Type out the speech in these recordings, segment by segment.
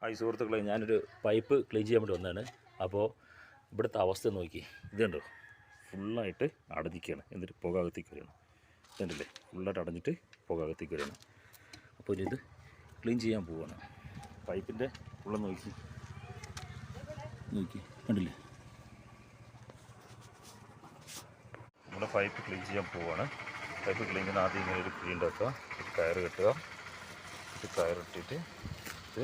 Hi സുഹൃത്തുക്കളെ, ഞാനൊരു pipe clean ചെയ്യാൻ വേണ്ടി വന്നതാണ്. അപ്പോൾ ഇവിടുത്തെ അവസ്ഥ നോക്കി, ഇതുണ്ടോ, ഫുള്ളായിട്ട് അടഞ്ഞിരിക്കുകയാണ്. എന്നിട്ട് പുക അകത്തേക്ക് വരികയാണ്. ഇതുണ്ടല്ലേ, ഫുള്ളായിട്ട് അടഞ്ഞിട്ട് പുക അകത്തേക്ക് വരികയാണ്. അപ്പോൾ ഇത് ക്ലീൻ ചെയ്യാൻ പോവുകയാണ്. പൈപ്പിൻ്റെ ഉള്ള നോക്കി കണ്ടില്ലേ, നമ്മുടെ പൈപ്പ് ക്ലീൻ ചെയ്യാൻ പോവുകയാണ്. പൈപ്പ് ക്ലീൻ ചെയ്യുന്ന ആദ്യം ഇങ്ങനെ ഒരു ക്ലീൻ വെക്കുക, ഒരു കയറ് കെട്ടുക, ഇത് കയറിട്ടിട്ട് ഇത്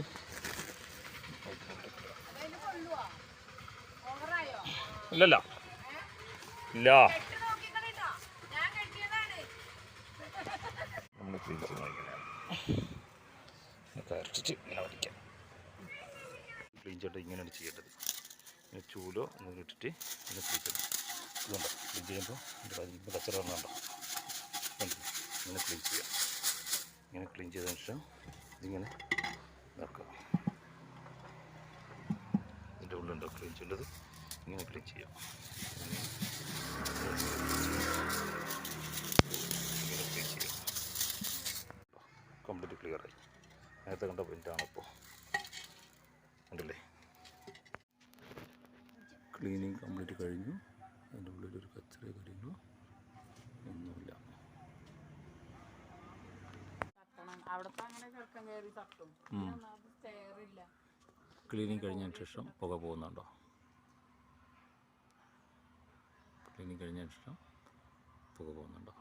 ഇല്ലല്ല ഇല്ല നമ്മൾ ക്ലീൻ ചെയ്യുന്നത് ഇങ്ങനെയാണ്. കയറിച്ചിട്ട് ഇങ്ങനെ വരയ്ക്കാം. ക്ലീൻ ചെയ്തിട്ട് ഇങ്ങനെയാണ് ചെയ്യേണ്ടത്. ഇങ്ങനെ ചൂലോ ഇങ്ങനെ ഇട്ടിട്ട് ഇങ്ങനെ ക്ലീൻ ചെയ്യണം. ഇതുണ്ടോ, ക്ലീൻ ചെയ്യുമ്പോൾ ഇതിൻ്റെ കച്ചറ വന്നുണ്ടോ, ഇങ്ങനെ ക്ലീൻ ചെയ്യാം. ഇങ്ങനെ ക്ലീൻ ചെയ്തതിന് ശേഷം ഇതിങ്ങനെ ഇതാക്കുക. ഇതിൻ്റെ ഉള്ളുണ്ടോ ക്ലീൻ ചെയ്യേണ്ടത്, ഇങ്ങനെ ക്ലീൻ ചെയ്യാം. ഇങ്ങനെ ക്ലീൻ ചെയ്യാം. കംപ്ലീറ്റ് ക്ലിയറായി. നേരത്തെ കണ്ട പ്രിൻ്റാണ് ഇപ്പോൾ, ഉണ്ടല്ലേ. ക്ലീനിങ് കംപ്ലീറ്റ് കഴിഞ്ഞു. അതിൻ്റെ ഉള്ളിലൊരു കച്ചറ കാര്യങ്ങളോ ഒന്നുമില്ല. ക്ലീനിങ് കഴിഞ്ഞതിന് ശേഷം പുക പോകുന്നുണ്ടോ? ക്ലീനിങ് കഴിഞ്ഞതിന് ശേഷം പുക പോകുന്നുണ്ടോ?